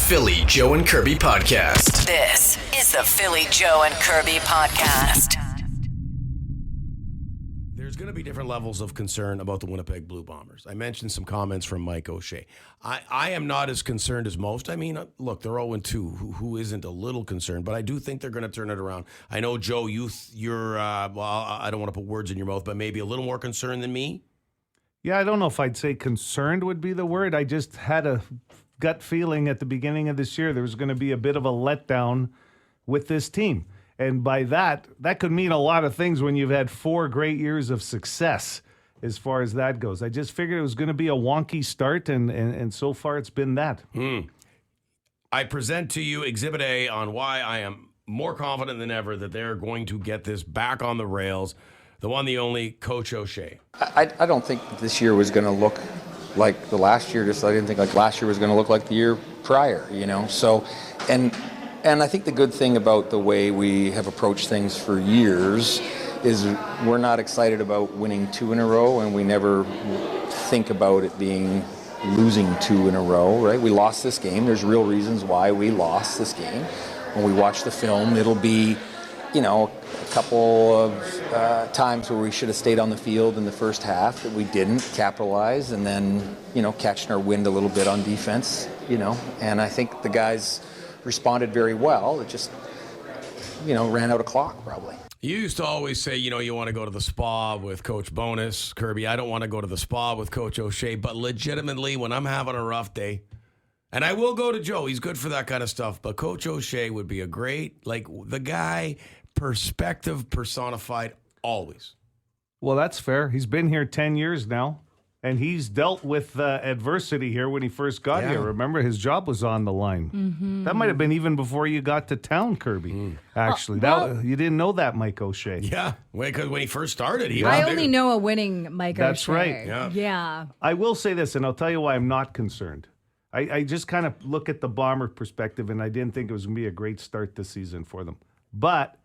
Philly Joe and Kirby Podcast. This is the Philly Joe and Kirby Podcast. There's going to be different levels of concern about the Winnipeg Blue Bombers. I mentioned some comments from Mike O'Shea. I am not as concerned as most. I mean, look, they're 0-2. Who isn't a little concerned? But I do think they're going to turn it around. I know, Joe, you're, well, I don't want to put words in your mouth, but maybe a little more concerned than me. Yeah, I don't know if I'd say concerned would be the word. I just had a gut feeling at the beginning of this year there was going to be a bit of a letdown with this team. And by that could mean a lot of things when you've had 4 great years of success as far as that goes. I just figured it was going to be a wonky start, and so far it's been that. I present to you Exhibit A on why I am more confident than ever that they're going to get this back on the rails. The one, the only, Coach O'Shea. I don't think this year was going to look like the last year. I didn't think like last year was going to look like the year prior, you know. So, and I think the good thing about the way we have approached things for years is we're not excited about winning 2 in a row, and we never think about it being losing 2 in a row, right? We lost this game. There's real reasons why we lost this game. When we watch the film, it'll be, you know, a couple of times where we should have stayed on the field in the first half that we didn't capitalize, and then, you know, catching our wind a little bit on defense, you know. And I think the guys responded very well. It just, you know, ran out of clock probably. You used to always say, you know, you want to go to the spa with Coach Bonus. Kirby, I don't want to go to the spa with Coach O'Shea, but legitimately, when I'm having a rough day, and I will go to Joe, he's good for that kind of stuff, but Coach O'Shea would be a great, like, the guy, perspective personified always. Well, that's fair. He's been here 10 years now, and he's dealt with adversity here when he first got here. Remember, his job was on the line. Mm-hmm. That might have been even before you got to town, Kirby, actually. You didn't know that, Mike O'Shea. Yeah, because when he first started, I only know a winning Mike O'Shea. That's right. Yeah. I will say this, and I'll tell you why I'm not concerned. I just kind of look at the Bomber perspective, and I didn't think it was going to be a great start this season for them. But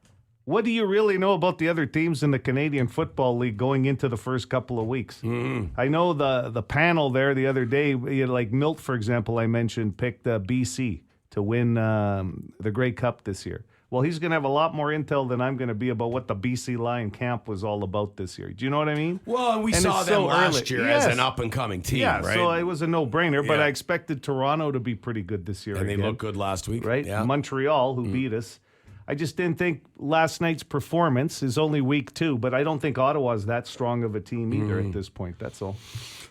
what do you really know about the other teams in the Canadian Football League going into the first couple of weeks? I know the panel there the other day, like Milt, for example, I mentioned, picked BC to win the Grey Cup this year. Well, he's going to have a lot more intel than I'm going to be about what the BC Lion camp was all about this year. Do you know what I mean? Well, we saw them last year as an up-and-coming team, right? So it was a no-brainer, but I expected Toronto to be pretty good this year. And they looked good last week. Right? Yeah. Montreal, who beat us. I just didn't think last night's performance is only week 2, but I don't think Ottawa's that strong of a team either at this point. That's all.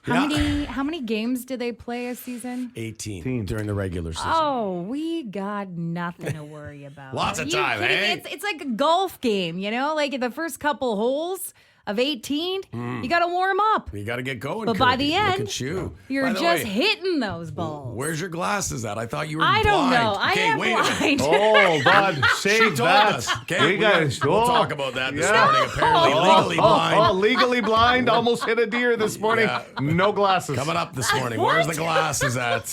How many games did they play a season? 18 during the regular season. Oh, we got nothing to worry about. Lots of time, eh? It's like a golf game, you know? Like the first couple holes of 18, you got to warm up. You got to get going, But Kirby. by the end, Look at you. You're just hitting those balls. Where's your glasses at? I thought you were blind. I don't know. I Okay, am wait blind. Oh, God, save that. Us. Okay, we'll talk about that this Yeah. morning. Apparently, legally blind. Legally blind, almost hit a deer this morning. Yeah. No glasses. Coming up this morning. Where's the glasses at?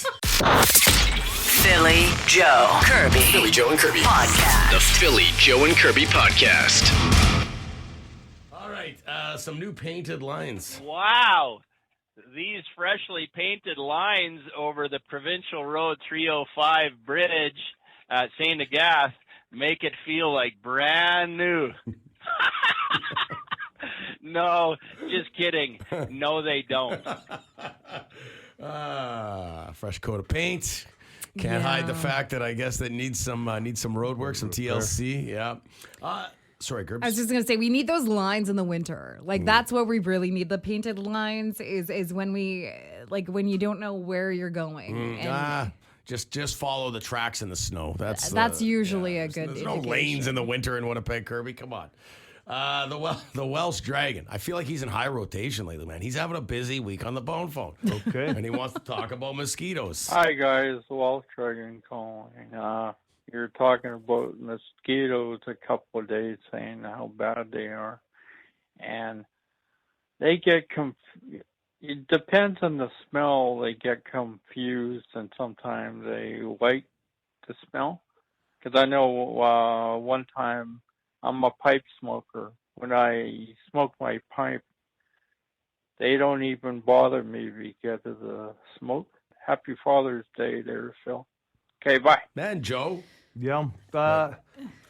Philly Joe Kirby. Philly Joe and Kirby Podcast. The Philly Joe and Kirby Podcast. All right, some new painted lines. Wow. These freshly painted lines over the Provincial Road 305 bridge at St. Agathe make it feel like brand new. No, just kidding. No, they don't. Fresh coat of paint. Can't hide the fact that I guess that needs some road work, some TLC. Yeah. Sorry, Gerbs. I was just going to say, we need those lines in the winter. Like, that's what we really need. The painted lines is when we, like, when you don't know where you're going. Just follow the tracks in the snow. That's usually a good There's no lanes in the winter in Winnipeg, Kirby. Come on. The Welsh Dragon. I feel like he's in high rotation lately, man. He's having a busy week on the bone phone. Okay. And he wants to talk about mosquitoes. Hi, guys. Welsh Dragon calling. You're talking about mosquitoes a couple of days, saying how bad they are. And they get it depends on the smell. They get confused, and sometimes they like the smell. Because I know one time, I'm a pipe smoker. When I smoke my pipe, they don't even bother me because of the smoke. Happy Father's Day there, Phil. Okay, bye. Man, Joe, Yeah.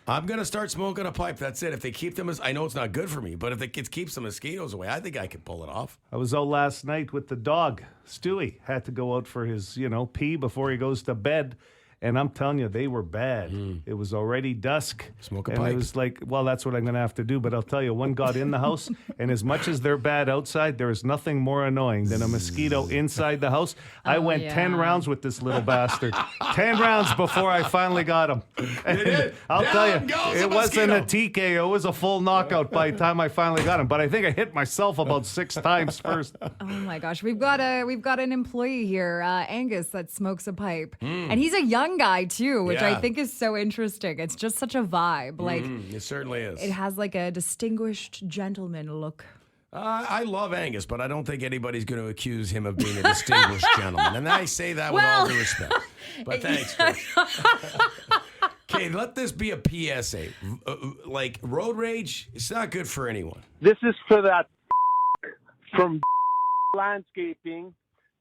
I'm going to start smoking a pipe. That's it. If they keep them, I know it's not good for me, but if it keeps the mosquitoes away, I think I could pull it off. I was out last night with the dog. Stewie had to go out for his, pee before he goes to bed. And I'm telling you, they were bad. It was already dusk. Smoke a and pipe. it was like, well, that's what I'm going to have to do. But I'll tell you, one got in the house, and as much as they're bad outside, there is nothing more annoying than a mosquito inside the house. I went 10 rounds with this little bastard. 10 rounds before I finally got him. And I'll tell you, it wasn't a TKO. It was a full knockout by the time I finally got him. But I think I hit myself about 6 times first. Oh my gosh, we've got an employee here, Angus, that smokes a pipe, and he's a young guy too, which I think is so interesting. It's just such a vibe. Like it certainly is. it has like a distinguished gentleman look. I love Angus, but I don't think anybody's going to accuse him of being a distinguished gentleman. And I say that with all due respect. But thanks, Chris. Okay, let this be a PSA. Like, road rage, it's not good for anyone. This is for that from landscaping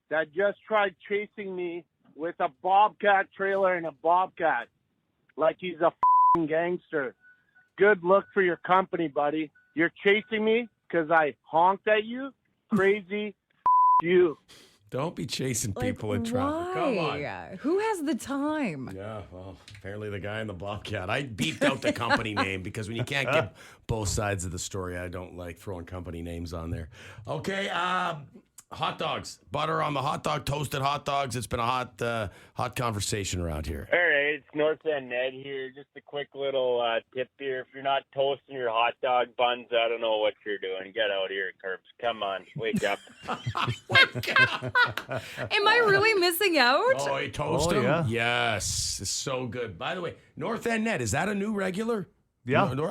that just tried chasing me with a Bobcat trailer and a Bobcat like he's a gangster. Good look for your company, buddy. You're chasing me because I honked at you? Crazy you. Don't be chasing people in Why? traffic. Come on. Who has the time? Yeah, well, apparently the guy in the Bobcat. I beeped out the company name because when you can't get both sides of the story, I don't like throwing company names on there. Okay, hot dogs. Butter on the hot dog, toasted hot dogs. It's been a hot conversation around here. All right, it's North End Ned here. Just a quick little tip here. If you're not toasting your hot dog buns, I don't know what you're doing. Get out here, Curbs. Come on, wake up. Am I really missing out? Oh, you toast Oh, them? yeah. Yes, it's so good. By the way, North End Ned, is that a new regular? Yeah. No,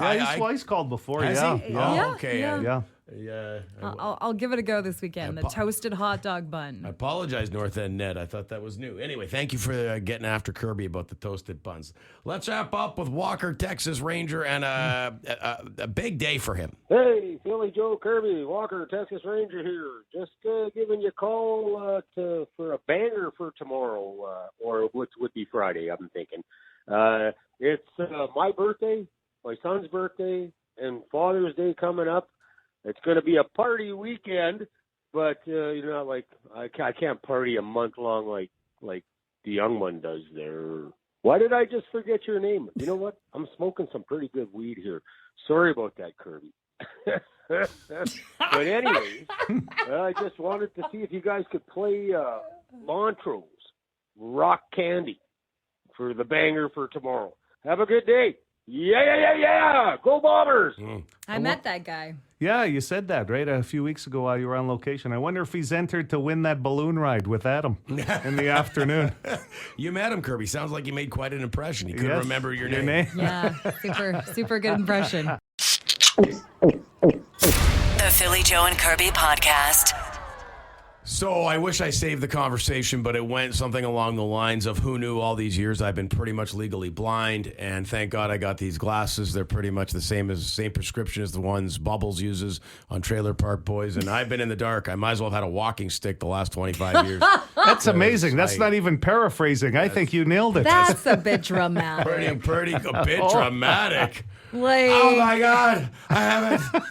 He's called before. Has Yeah. he? Yeah. Oh, okay. Yeah. Yeah. I'll give it a go this weekend. The toasted hot dog bun. I apologize, North End Ned. I thought that was new. Anyway, thank you for getting after Kirby about the toasted buns. Let's wrap up with Walker, Texas Ranger, and a big day for him. Hey, Philly Joe Kirby, Walker, Texas Ranger here. Just giving you a call for a banger for tomorrow, or which would be Friday, I'm thinking. It's my birthday, my son's birthday, and Father's Day coming up. It's going to be a party weekend, but like I can't party a month long like the young one does there. Why did I just forget your name? You know what? I'm smoking some pretty good weed here. Sorry about that, Kirby. But anyways, I just wanted to see if you guys could play Montrose Rock Candy for the banger for tomorrow. Have a good day. Yeah. Go Bombers. I met that guy. Yeah, you said that, right? A few weeks ago while you were on location. I wonder if he's entered to win that balloon ride with Adam in the afternoon. You met him, Kirby. Sounds like you made quite an impression. He couldn't remember your name. Yeah, super good impression. The Philly Joe and Kirby Podcast. So I wish I saved the conversation, but it went something along the lines of who knew all these years I've been pretty much legally blind, and thank God I got these glasses. They're pretty much the same prescription as the ones Bubbles uses on Trailer Park Boys, and I've been in the dark. I might as well have had a walking stick the last 25 years. That's amazing. That's not even paraphrasing. I think you nailed it. That's a bit dramatic. pretty a bit dramatic. Like, oh my God, I haven't.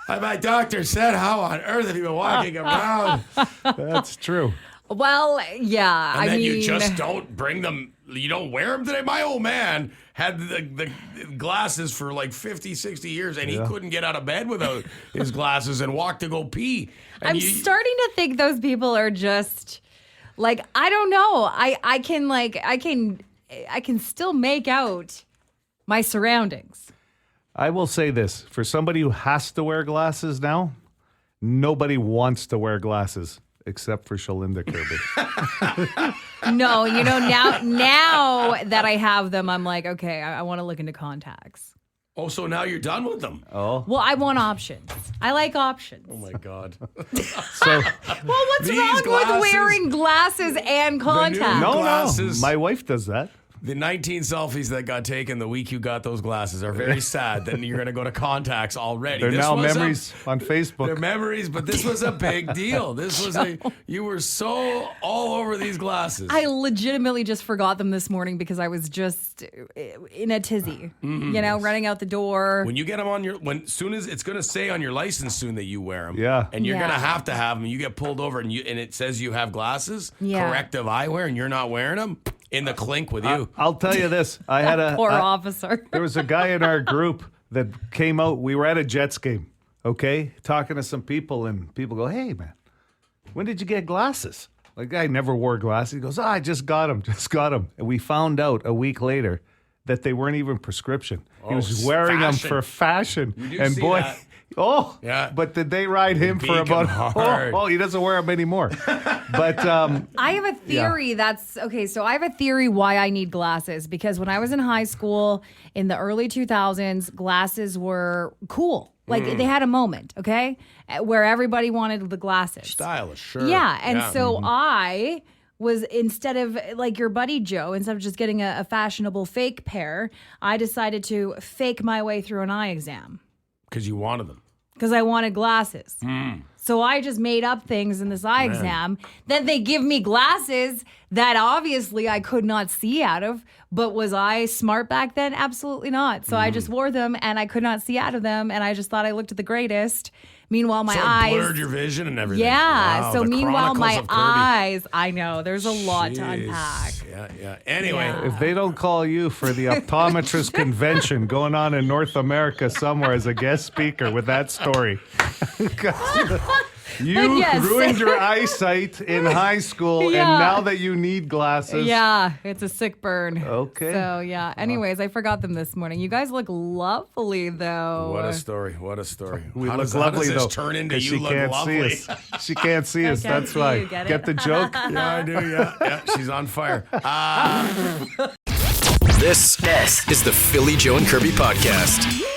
My doctor said, how on earth have you been walking around? That's true. Well, yeah. And I then mean, you just don't bring them, you don't wear them today? My old man had the glasses for like 50, 60 years, and he couldn't get out of bed without his glasses and walk to go pee. And I'm starting to think those people are just like, I don't know. I can still make out my surroundings. I will say this. For somebody who has to wear glasses now, nobody wants to wear glasses except for Shalinda Kirby. No, now that I have them, I'm like, okay, I want to look into contacts. Oh, so now you're done with them? Oh. Well, I want options. I like options. Oh, my God. So, well, what's wrong with wearing glasses and contacts? No. My wife does that. The 19 selfies that got taken the week you got those glasses are very sad. Then you're going to go to contacts already. They're This now was memories on Facebook. They're memories, but this was a big deal. This was you were so all over these glasses. I legitimately just forgot them this morning because I was just in a tizzy, running out the door. When you get them on soon as it's going to say on your license soon that you wear them. Yeah. And you're going to have them. You get pulled over and it says you have glasses, corrective eyewear, and you're not wearing them. In the clink with you. I'll tell you this. I had a poor officer. There was a guy in our group that came out. We were at a Jets game, okay, talking to some people, and people go, "Hey, man, when did you get glasses?" Like, guy never wore glasses. He goes, I just got them. And we found out a week later that they weren't even prescription. He was wearing them for fashion. You do and see boy, that. But did they ride him for about? He doesn't wear them anymore. But I have a theory that's okay. So I have a theory why I need glasses because when I was in high school in the early 2000s, glasses were cool. Like they had a moment, okay, where everybody wanted the glasses. Stylish, sure. Yeah, and so I was, instead of like your buddy Joe, instead of just getting a fashionable fake pair, I decided to fake my way through an eye exam. Because you wanted them. Because I wanted glasses. So I just made up things in this eye exam. Then they give me glasses that obviously I could not see out of. But was I smart back then? Absolutely not. So I just wore them and I could not see out of them. And I just thought I looked the greatest. Meanwhile, my eyes blurred your vision and everything. Yeah. Wow, so the meanwhile, Chronicles my of Kirby. eyes. I know. There's a lot to unpack. Yeah. Anyway. Yeah. if they don't call you for the optometrist convention going on in North America somewhere as a guest speaker with that story. You yes. ruined your eyesight in high school, and now that you need glasses. Yeah, it's a sick burn. Okay. So, yeah. Anyways, I forgot them this morning. You guys look lovely, though. What a story. We How look does lovely, this though. turn into 'cause you she look can't lovely? see us. She can't see us. can't That's see why. you, get it? the joke? Yeah, I do. Yeah. She's on fire. This is the Philly Joe and Kirby podcast.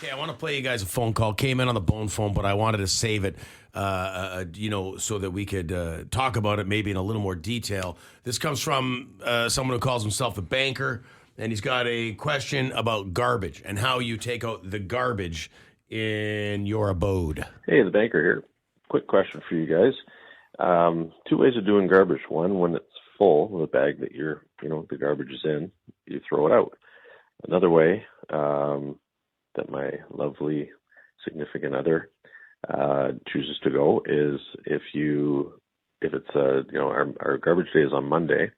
Okay, I want to play you guys a phone call. Came in on the bone phone, but I wanted to save it, so that we could talk about it maybe in a little more detail. This comes from someone who calls himself the banker, and he's got a question about garbage and how you take out the garbage in your abode. Hey, the banker here. Quick question for you guys. 2 ways of doing garbage. One, when it's full, the bag that the garbage is in, you throw it out. Another way, that my lovely significant other chooses to go is if it's our garbage day is on Monday,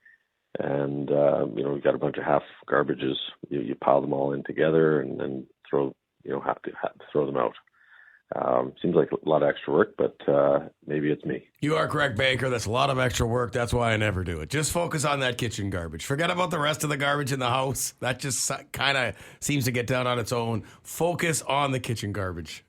and we've got a bunch of half garbages, you pile them all in together and then have to throw them out. Seems like a lot of extra work, but maybe it's me. You are correct, Baker. That's a lot of extra work. That's why I never do it. Just focus on that kitchen garbage. Forget about the rest of the garbage in the house. That just kind of seems to get down on its own. Focus on the kitchen garbage.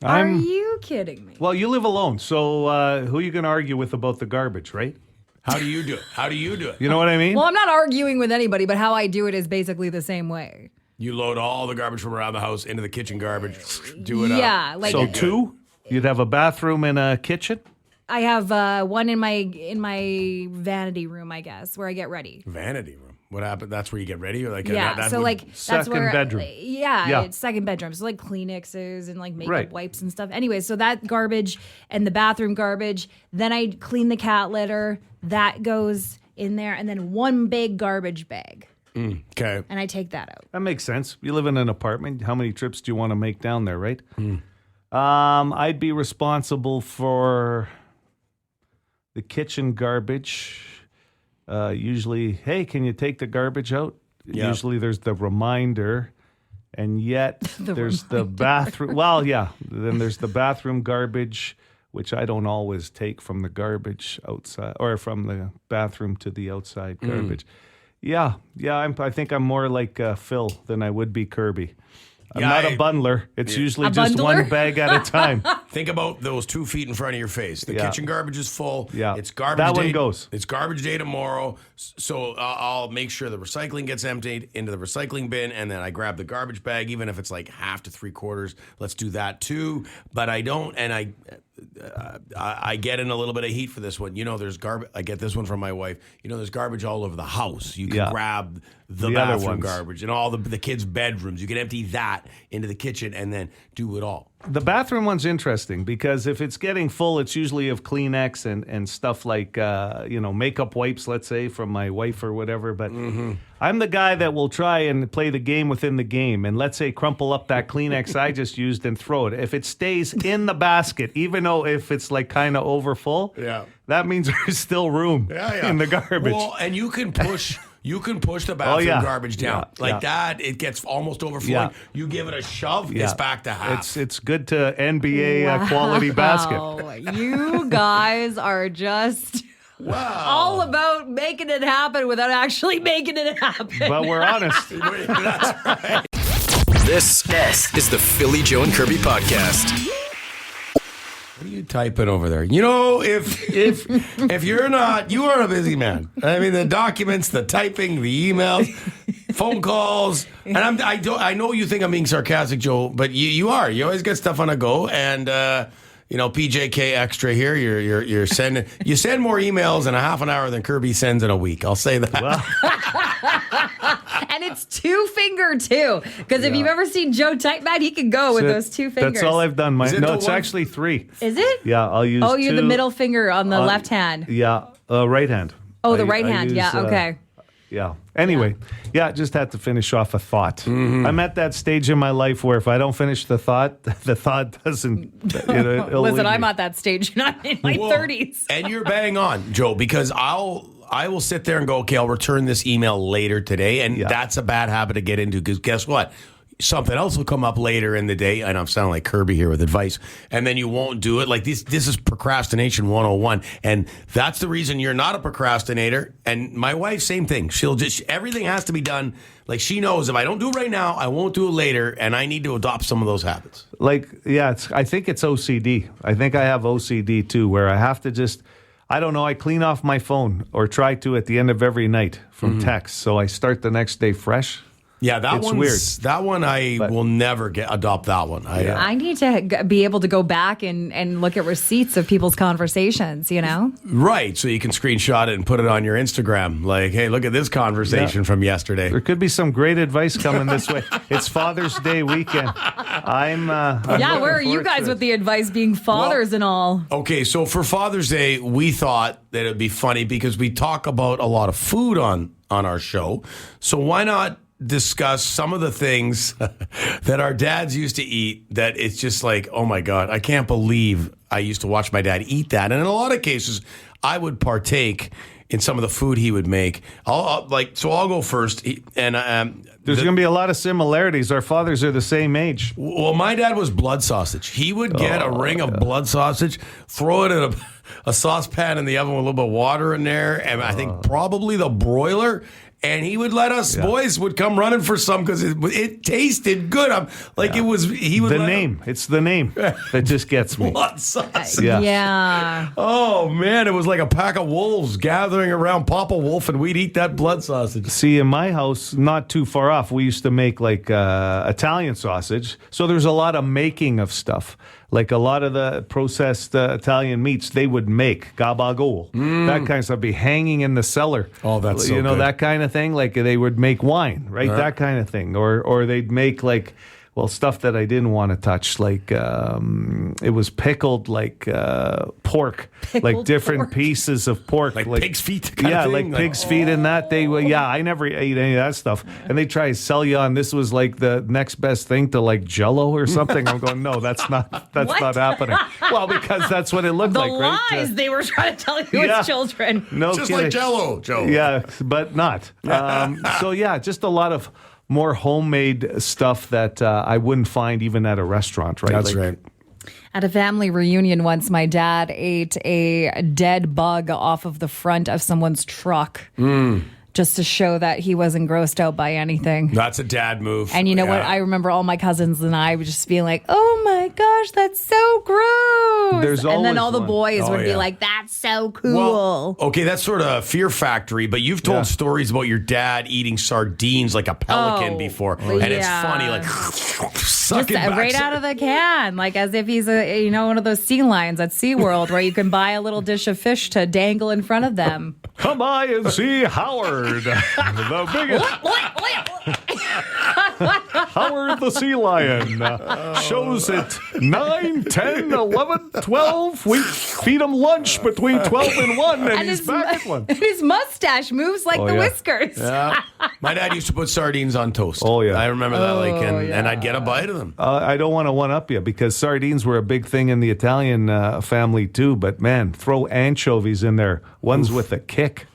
Are you kidding me? Well, you live alone, so who are you going to argue with about the garbage, right? How do you do it? You know what I mean? Well, I'm not arguing with anybody, but how I do it is basically the same way. You load all the garbage from around the house into the kitchen garbage. Do it up. Yeah, like So 2? You'd have a bathroom and a kitchen? I have one in my vanity room, I guess, where I get ready. Vanity room. What happened? That's where you get ready? Or like Yeah, that so would- like that's Second where bedroom. Yeah, it's second bedroom. So like Kleenexes and like makeup Right. wipes and stuff. Anyway, so that garbage and the bathroom garbage. Then I clean the cat litter. That goes in there, and then one big garbage bag. Okay. And I take that out. That makes sense. You live in an apartment. How many trips do you want to make down there, right? I'd be responsible for the kitchen garbage. Usually, hey, can you take the garbage out? Yeah. Usually there's the reminder. And yet there's the bathroom. Well, yeah. Then there's the bathroom garbage, which I don't always take from the garbage outside or from the bathroom to the outside garbage. Yeah. I think I'm more like Phil than I would be Kirby. I'm not a bundler. It's usually A just bundler? one bag at a time. Think about those 2 feet in front of your face. The Yeah. kitchen garbage is full. Yeah. It's garbage That day. one goes. It's garbage day tomorrow. So I'll make sure the recycling gets emptied into the recycling bin, and then I grab the garbage bag, even if it's like half to 3/4. Let's do that too. But I don't, and I get in a little bit of heat for this one. There's garbage. I get this one from my wife. There's garbage all over the house. You can grab the other bathroom ones. garbage and all the kids' bedrooms. You can empty that into the kitchen and then do it all. The bathroom one's interesting because if it's getting full, it's usually of Kleenex and stuff like, makeup wipes, let's say, from my wife or whatever. But I'm the guy that will try and play the game within the game. And let's say crumple up that Kleenex I just used and throw it. If it stays in the basket, even though if it's like kind of over full, that means there's still room in the garbage. Well, and you can push... You can push the bathroom garbage down that. It gets almost overflowing. Yeah. You give it a shove, it's back to half. It's good to NBA quality basket. You guys are just all about making it happen without actually making it happen. But we're honest. That's right. This is the Philly Joe and Kirby podcast. What are you typing over there? If you're not, you are a busy man. I mean, the documents, the typing, the emails, phone calls, and I know you think I'm being sarcastic, Joe, but you are. You always get stuff on a go, and PJK extra here. You're sending. You send more emails in a half an hour than Kirby sends in a week. I'll say that. Well. And it's 2-finger too, because if you've ever seen Joe type, man, he can go with those 2 fingers. That's all I've done. It's one? actually 3. Is it? Yeah, I'll use. Oh, you're 2, the middle finger on the left hand. Yeah, right hand. Oh, the right hand. use, Okay. Yeah. Anyway, just had to finish off a thought. Mm-hmm. I'm at that stage in my life where if I don't finish the thought doesn't. It'll Listen, leave I'm me. at that stage, and I'm in my 30s. And you're bang on, Joe, because I will sit there and go, okay, I'll return this email later today. And that's a bad habit to get into because guess what? Something else will come up later in the day. And I'm sounding like Kirby here with advice. And then you won't do it. Like this is procrastination 101. And that's the reason you're not a procrastinator. And my wife, same thing. Everything has to be done. Like she knows if I don't do it right now, I won't do it later. And I need to adopt some of those habits. I think it's OCD. I think I have OCD too, where I have to just... I don't know. I clean off my phone or try to at the end of every night from text. So I start the next day fresh. Yeah, It's weird. That one will never adopt that one. I need to be able to go back and look at receipts of people's conversations, Right, so you can screenshot it and put it on your Instagram. Like, hey, look at this conversation from yesterday. There could be some great advice coming this way. It's Father's Day weekend. I'm where are you guys with the advice being fathers and all? Okay, so for Father's Day, we thought that it'd be funny because we talk about a lot of food on our show. So why not discuss some of the things that our dads used to eat that it's just like, oh my God, I can't believe I used to watch my dad eat that. And in a lot of cases, I would partake in some of the food he would make. I'll go first. There's going to be a lot of similarities. Our fathers are the same age. Well, my dad was blood sausage. He would get a ring of blood sausage, throw it in a saucepan in the oven with a little bit of water in there, and I think probably the broiler. And he would let us boys would come running for some because it tasted good. It's the name that just gets me. Blood sausage. Yeah. Oh man, it was like a pack of wolves gathering around Papa Wolf, and we'd eat that blood sausage. See, in my house, not too far off, we used to make like Italian sausage. So there's a lot of making of stuff. Like a lot of the processed Italian meats, they would make gabagool. That kind of stuff be hanging in the cellar. Oh, that's so good. That kind of thing. Like they would make wine, right? That kind of thing. Or they'd make like Well, stuff that I didn't want to touch, like it was pickled like pork, like different pieces of pork, like pig's feet. Like pig's feet and that. I never ate any of that stuff. And they try to sell you on this was like the next best thing to like Jell-O or something. I'm going, no, that's not happening. Well, because that's what it looked like. The right? lies they were trying to tell you as children. No just kidding. like Jell-O, Joe. Yeah, but not. So yeah, just a lot of more homemade stuff that I wouldn't find even at a restaurant, right? That's right. At a family reunion once, my dad ate a dead bug off of the front of someone's truck. just to show that he wasn't grossed out by anything. That's a dad move. And you know what? I remember all my cousins and I would just being like, oh my gosh, that's so gross. And then all the boys would be like, that's so cool. Well, okay, that's sort of Fear Factory, but you've told stories about your dad eating sardines like a pelican before. And it's funny, like sucking back. Right out of the can, like as if he's one of those sea lions at SeaWorld where you can buy a little dish of fish to dangle in front of them. Come by and see Howard, the biggest. Howard the sea lion shows at 9, 10, 11, 12. We feed him lunch between 12 and 1, and he's back at 1. His mustache moves like the whiskers. Yeah. My dad used to put sardines on toast. Oh, yeah. I remember that, and I'd get a bite of them. I don't want to one-up you because sardines were a big thing in the Italian family too, but man, throw anchovies in there. One's with a kick.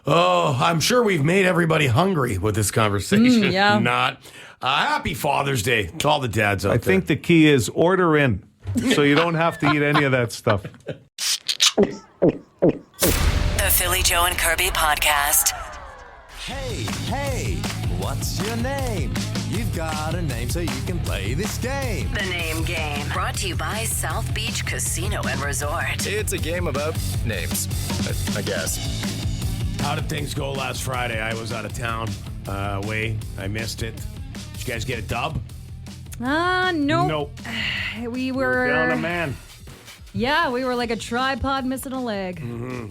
I'm sure we've made everybody hungry with this conversation. Yeah. Not. Happy Father's Day to all the dads out there. I think the key is order in, so you don't have to eat any of that stuff. The Philly Joe and Kirby Podcast. Hey, what's your name? You've got a name so you can play this game. The Name Game. Brought to you by South Beach Casino and Resort. It's a game about names, I guess. How did things go last Friday? I was out of town. I missed it. Did you guys get a dub? Nope. Nope. We were down a man. Yeah, we were like a tripod missing a leg. Mm-hmm.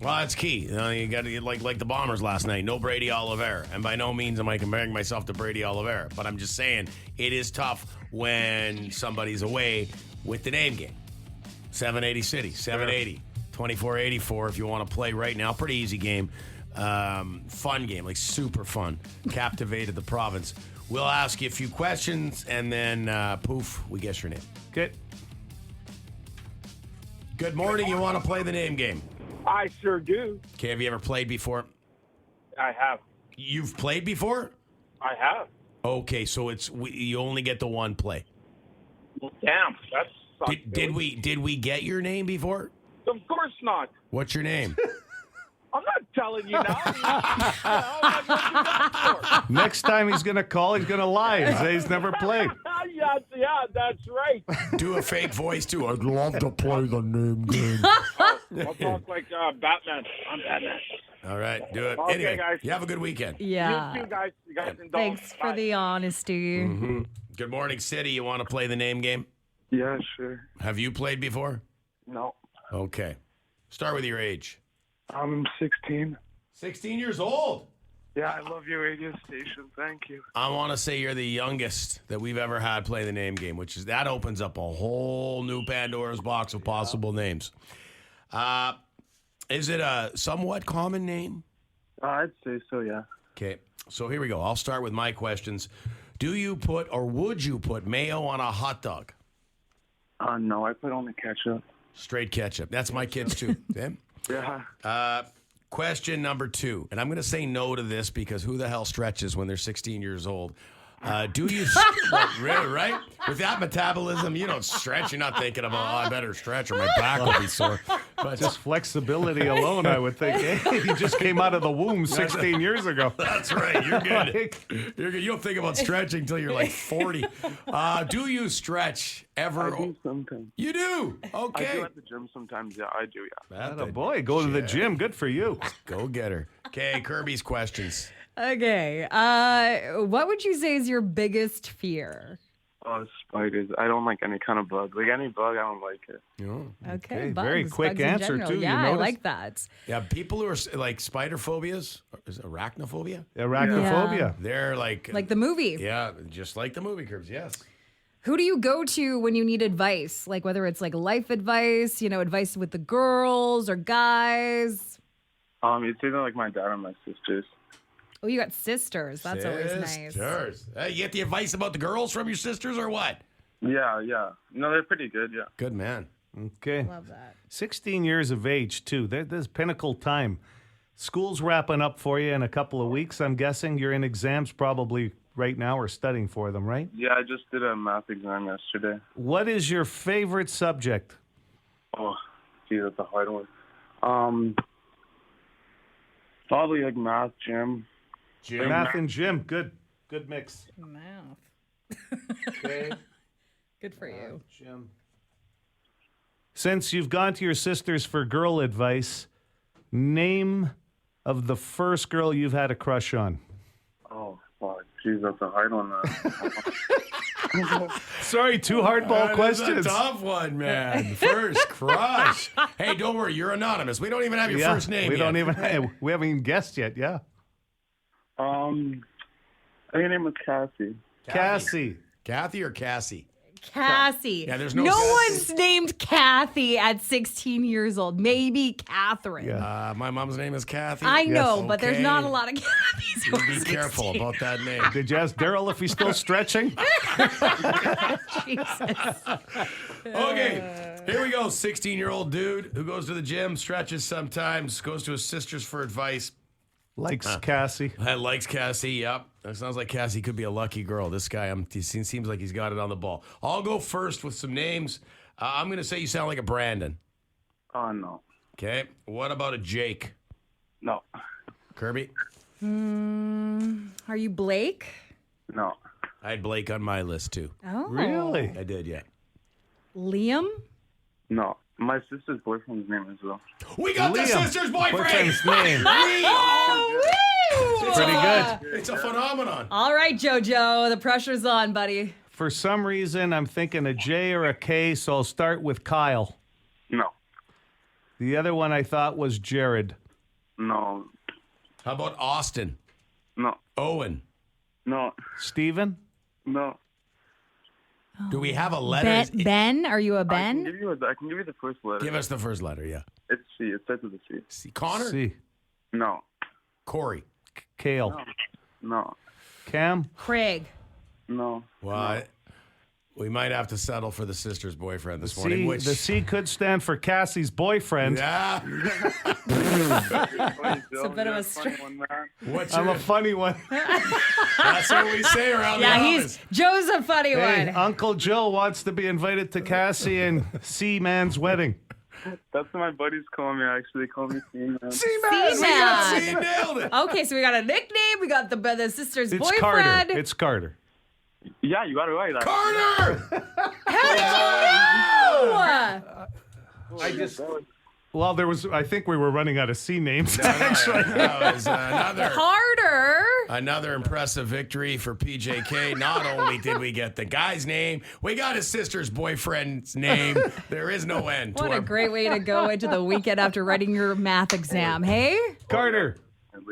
Well, that's key. You got to get like the Bombers last night. No Brady Oliveira. And by no means am I comparing myself to Brady Oliveira. But I'm just saying it is tough when somebody's away with the name game. 780 City, 780. 2484 if you want to play right now. Pretty easy game. Fun game, like super fun. Captivated the province. We'll ask you a few questions and then poof, we guess your name. Okay. Good morning. You want to play the name game? I sure do. Okay, have you ever played before? I have. You've played before? I have. Okay, so you only get the one play. Well, damn, that's Did we get your name before? Of course not. What's your name? I'm not telling you now. Next time he's going to call, he's going to lie and say he's never played. Yeah, that's right. Do a fake voice, too. I'd love to play the name game. I'll talk like Batman. I'm Batman. All right, do it. Okay, Anyway, guys. you have a good weekend. Yeah. You too, guys. You guys indulge. Thanks for the honesty. Mm-hmm. Good morning, City. You want to play the name game? Yeah, sure. Have you played before? No. Okay. Start with your age. I'm 16. 16 years old? Yeah, I love your radio station. Thank you. I want to say you're the youngest that we've ever had play the name game, that opens up a whole new Pandora's box of possible names. Is it a somewhat common name? I'd say so, yeah. Okay, so here we go. I'll start with my questions. Do you put or would you put mayo on a hot dog? No, I put only ketchup. Straight ketchup. That's my kids too. Yeah. Question number 2, and I'm going to say no to this because who the hell stretches when they're 16 years old? Do you, really, right? With that metabolism, you don't stretch. You're not thinking about, I better stretch or my back will be sore. But just flexibility alone, I would think. Hey, he just came out of the womb 16 years ago. That's right. You're good. You're good. You don't think about stretching until you're like 40. Do you stretch ever? I do sometimes. You do? Okay. I do at the gym sometimes. Yeah, I do, yeah. Atta boy, go to the gym. Good for you. Go get her. Okay, Kirby's questions. Okay. What would you say is your biggest fear? Oh, spiders. I don't like any kind of bug. Like any bug, I don't like it. Okay, very bugs, quick bugs in answer, general. too. Yeah, You I notice? like that. Yeah, people who are like spider phobias, is it arachnophobia? Arachnophobia. They're like the movie. Yeah, just like the movie, Curbs. Yes. Who do you go to when you need advice? Like whether it's like life advice, advice with the girls or guys? It's either like my dad or my sisters. Oh, you got sisters. That's always nice. Sisters. Hey, you get the advice about the girls from your sisters or what? Yeah. No, they're pretty good, yeah. Good man. Okay. Love that. 16 years of age, too. There's pinnacle time. School's wrapping up for you in a couple of weeks, I'm guessing. You're in exams probably right now or studying for them, right? Yeah, I just did a math exam yesterday. What is your favorite subject? Oh, gee, that's a hard one. Probably like math, gym. Math and gym. Good mix. Math. Okay. Good for you. Gym. Since you've gone to your sisters for girl advice, name of the first girl you've had a crush on. Oh, fuck. Jeez, that's a hard one. Sorry, two hardball questions. That's a tough one, man. First crush. Hey, don't worry. You're anonymous. We don't even have your first name we yet. We haven't even guessed yet, yeah. I think her name was Cassie. Cassie. Kathy or Cassie? Cassie. Yeah, there's no No Cassie. one's named Kathy at 16 years old. Maybe Catherine. My mom's name is Kathy. I know, but there's Okay. not a lot of Kathys. You be careful about that name. Did you ask Daryl if he's still stretching? Jesus. Okay, here we go. 16-year-old dude who goes to the gym, stretches sometimes, goes to his sisters for advice. Likes Cassie. Likes Cassie, yep. That sounds like Cassie could be a lucky girl. This guy, he seems like he's got it on the ball. I'll go first with some names. I'm going to say you sound like a Brandon. Oh, no. Okay. What about a Jake? No. Kirby? Are you Blake? No. I had Blake on my list, too. Oh. Really? I did, yeah. Liam? No. My sister's boyfriend's name is Will. We got the Liam. sister's boyfriend! Boyfriend's name. Oh, woo! Pretty good. It's a phenomenon. All right, JoJo. The pressure's on, buddy. For some reason, I'm thinking a J or a K, so I'll start with Kyle. No. The other one I thought was Jared. No. How about Austin? No. Owen? No. Steven? No. Do we have a letter? Ben? Are you a I Ben? can give you the first letter. Give us the first letter, yeah. It's C. It starts with a C. C. Connor? C. No. Corey? Kale. No. Cam? Craig. No. Well, we might have to settle for the sister's boyfriend this morning. Which, The C could stand for Cassie's boyfriend. yeah. It's a bit of a stretch. What's I'm your, a funny one. that's what we say around Yeah, the office. Joe's a funny Hey, one. Uncle Joe wants to be invited to Cassie and C-Man's wedding. That's what my buddies call me. Actually, they call me C-Man. C-Man. C-Man. C, nailed it. Okay, so we got a nickname. We got the sister's It's boyfriend. Carter. It's Carter. Yeah, you got it right. Carter! How did you know? I just... Well, I think we were running out of C names. Actually, that was Carter. another impressive victory for PJK. Not only did we get the guy's name, we got his sister's boyfriend's name. There is no end. What a great way to go into the weekend after writing your math exam, hey? Carter, it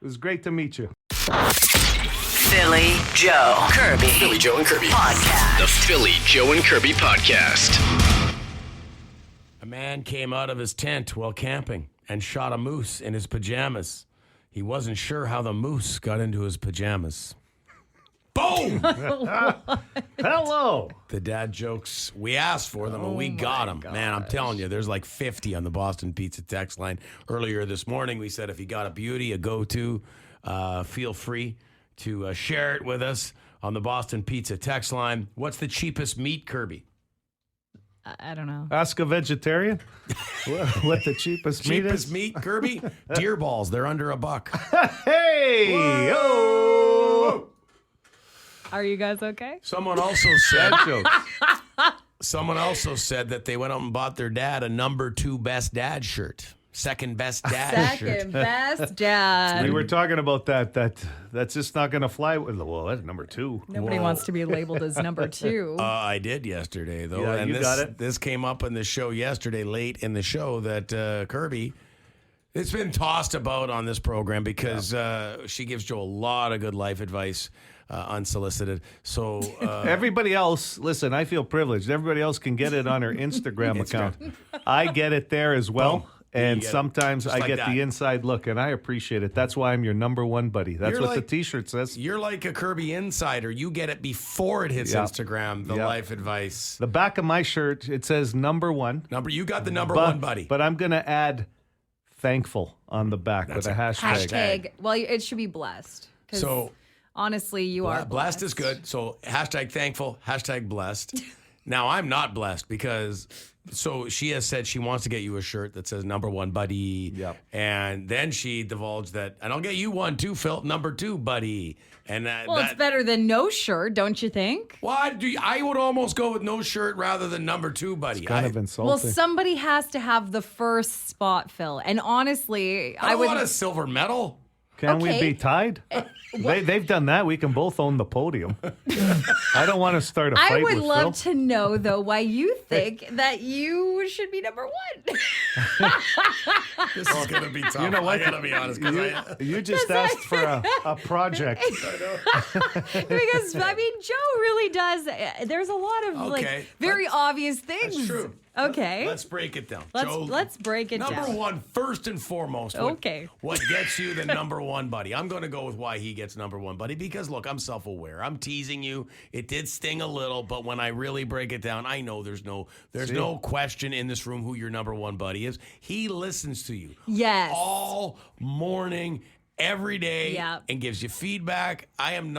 was great to meet you. Philly Joe Kirby. Philly Joe and Kirby. Podcast. The Philly Joe and Kirby Podcast. A man came out of his tent while camping and shot a moose in his pajamas. He wasn't sure how the moose got into his pajamas. Boom! Hello. The dad jokes, we asked for them and we got them. Man, I'm telling you, there's like 50 on the Boston Pizza text line. Earlier this morning, we said if you got a beauty, a go-to, feel free to share it with us on the Boston Pizza text line. What's the cheapest meat, Kirby? I don't know. Ask a vegetarian what the cheapest meat is. Cheapest meat, Kirby? Deer balls. They're under $1. Hey! Oh! Are you guys okay? Someone also said that they went out and bought their dad a number 2 best dad shirt. Second best dad shirt. Second best dad. We were talking about that's just not going to fly. Well, that's number 2. Nobody wants to be labeled as number 2. I did yesterday, though. Yeah, and you got it. This came up in the show yesterday, late in the show, that Kirby, it's been tossed about on this program because she gives Joe a lot of good life advice, unsolicited. So Everybody else, listen, I feel privileged. Everybody else can get it on her Instagram account. I get it there as well. Boom. And You get it. sometimes Just I like get that. the inside look, and I appreciate it. That's why I'm your number 1 buddy. That's You're what like- the T-shirt says. you're like a Kirby insider. You get it before it hits Yeah. Instagram, the Yeah. life advice. The back of my shirt, it says number 1. You got the number 1 buddy. But I'm going to add thankful on the back with a hashtag. Hashtag. Well, it should be blessed. 'Cause So honestly, you are blessed is good. So hashtag thankful, hashtag blessed. Now I'm not blessed because So she has said she wants to get you a shirt that says number 1 buddy. Yep. And then she divulged that, and I'll get you one too, Phil, number 2 buddy. And It's better than no shirt, don't you think? I would almost go with no shirt rather than number 2 buddy. It's kind of insulting. Well, somebody has to have the first spot, Phil. And honestly, I would want a silver medal. Can we be tied? They've done that. We can both own the podium. I don't want to start a fight I would with love Phil. to know, though, why you think that you should be number 1. This is going to be tough. You know what? I got to be honest. You just asked for a project. Because, I mean, Joe really does. There's a lot of very obvious things. That's true. Okay. Let's break it down. Let's break it down. Number 1, first and foremost. What gets you the number 1 buddy? I'm going to go with why he gets number 1 buddy because, look, I'm self-aware. I'm teasing you. It did sting a little, but when I really break it down, I know there's no question in this room who your number 1 buddy is. He listens to you. Yes. All morning, every day, Yep. and gives you feedback. I'm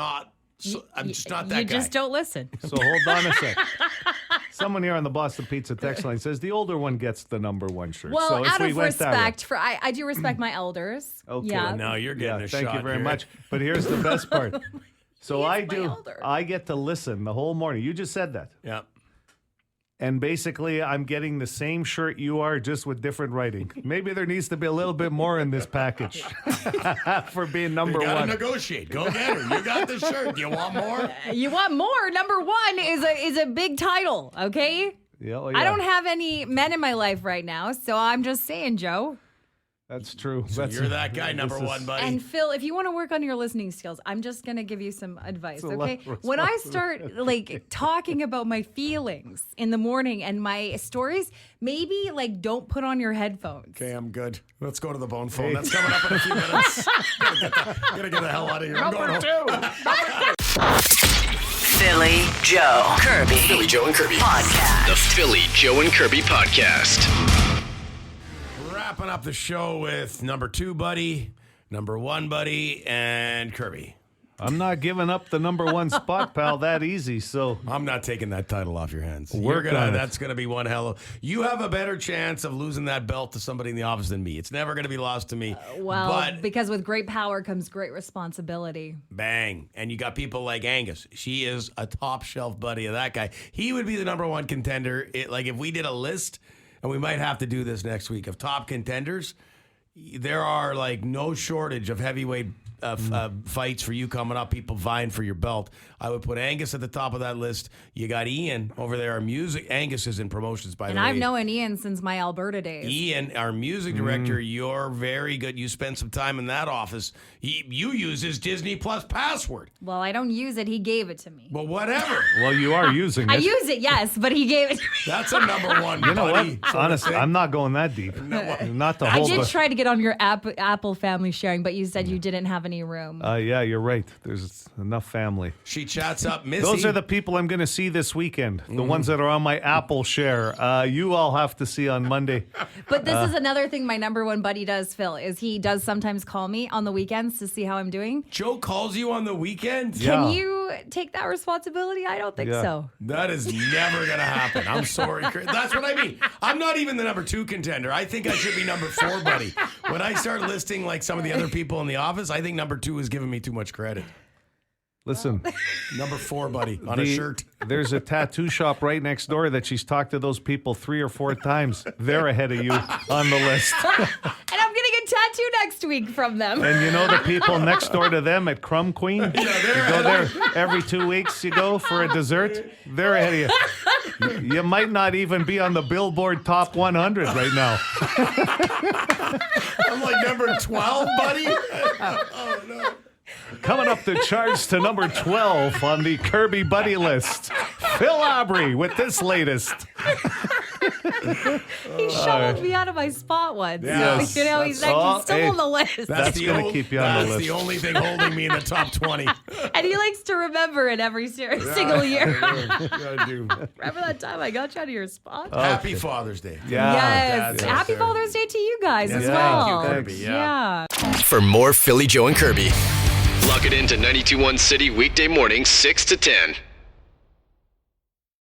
just not that guy. You just don't listen. So hold on a sec. Someone here on the Boston Pizza text line says the older one gets the number 1 shirt. Well, so out of respect for, I do respect my elders. Okay. Yeah. Now you're getting a shot. Thank you very here. much. But here's the best part. So He's my elder. I get to listen the whole morning. You just said that. Yeah. And basically, I'm getting the same shirt you are, just with different writing. Maybe there needs to be a little bit more in this package for being number You gotta 1. negotiate. Go get her. You got the shirt. Do you want more? You want more? Number 1 is a big title, okay? Yeah, I don't have any men in my life right now, so I'm just saying, Joe. That's true. You're that guy, number 1 buddy. And Phil, if you want to work on your listening skills, I'm just gonna give you some advice, It's a okay? lot of When I start talking about my feelings in the morning and my stories, maybe don't put on your headphones. Okay, I'm good. Let's go to the bone phone. That's coming up in a few minutes. Gotta get the hell out of here. I'm going home. Philly Joe Kirby. Philly Joe and Kirby. Podcast. The Philly Joe and Kirby Podcast. Wrapping up the show with number 2 buddy, number 1 buddy, and Kirby. I'm not giving up the number 1 spot, pal, that easy. So I'm not taking that title off your hands. Work on it. That's gonna be one hell of. You have a better chance of losing that belt to somebody in the office than me. It's never gonna be lost to me. Because with great power comes great responsibility. Bang. And you got people like Angus. She is a top shelf buddy of that guy. He would be the number 1 contender. If we did a list, and we might have to do this next week, of top contenders, there are no shortage of heavyweight fights for you coming up, people vying for your belt. I would put Angus at the top of that list. You got Ian over there. Our music, Angus is in promotions, by the way. And I've known Ian since my Alberta days. Ian, our music director, you're very good. You spent some time in that office. You use his Disney Plus password. Well, I don't use it. He gave it to me. Well, whatever. Well, you are using it. I use it, yes, but he gave it to me. That's a number 1 You know buddy. what? Honestly, I'm not going that deep. Not the I whole. did try to get on your Apple family sharing, but you said you didn't have any room. Yeah, you're right. There's enough family. She chats up Missy. Those are the people I'm going to see this weekend. The ones that are on my Apple share. You all have to see on Monday. But this is another thing my number 1 buddy does, Phil, is he does sometimes call me on the weekends to see how I'm doing. Joe calls you on the weekends? Can you take that responsibility? I don't think so. That is never going to happen. I'm sorry, Chris. That's what I mean. I'm not even the number 2 contender. I think I should be number 4 buddy. When I start listing some of the other people in the office, I think number 2 is giving me too much credit. Listen, number 4 buddy on a shirt. There's a tattoo shop right next door that she's talked to those people 3 or 4 times. They're ahead of you on the list. And I'm getting a tattoo next week from them. And you know the people next door to them at Crumb Queen? You go there every 2 weeks, you go for a dessert. They're ahead of you. You might not even be on the Billboard Top 100 right now. I'm number 12, buddy. Oh, no. Coming up the charts to number 12 on the Kirby Buddy list, Phil Aubrey with this latest. He shoveled me out of my spot once. Yes. So, he's actually still on the list. That's going to keep you on the list. That's the only thing holding me in the top 20. And he likes to remember it every single year. I do. Remember that time I got you out of your spot? Happy Father's Day. Yes. Happy Father's Day to you guys as well. Thank you, Kirby. Yeah. For more Philly Joe and Kirby, log it into 92.1 City weekday mornings 6 to 10.